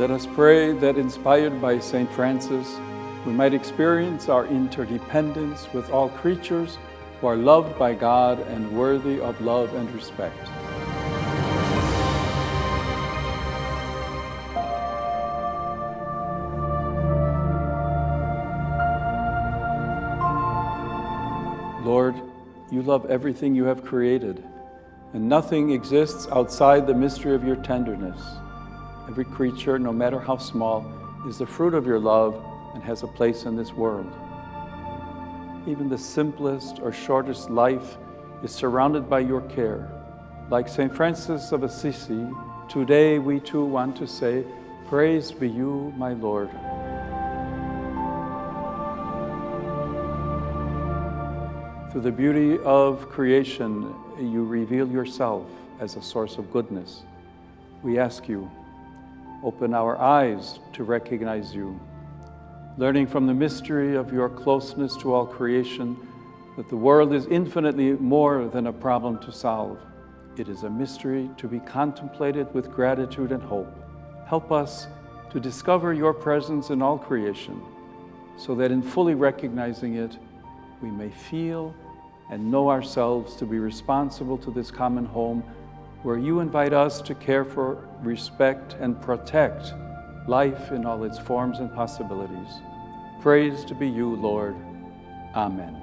Let us pray that, inspired by St. Francis, we might experience our interdependence with all creatures who are loved by God and worthy of love and respect. Lord, you love everything you have created, and nothing exists outside the mystery of your tenderness. Every creature, no matter how small, is the fruit of your love and has a place in this world. Even the simplest or shortest life is surrounded by your care. Like St. Francis of Assisi, today we too want to say, "Praised be you, my Lord." Through the beauty of creation, you reveal yourself as a source of goodness. We ask you, open our eyes to recognize you, learning from the mystery of your closeness to all creation that the world is infinitely more than a problem to solve. It is a mystery to be contemplated with gratitude and hope. Help us to discover your presence in all creation, so that in fully recognizing it, we may feel and know ourselves to be responsible to this common home where you invite us to care for, respect, and protect life in all its forms and possibilities. Praised be you, Lord. Amen.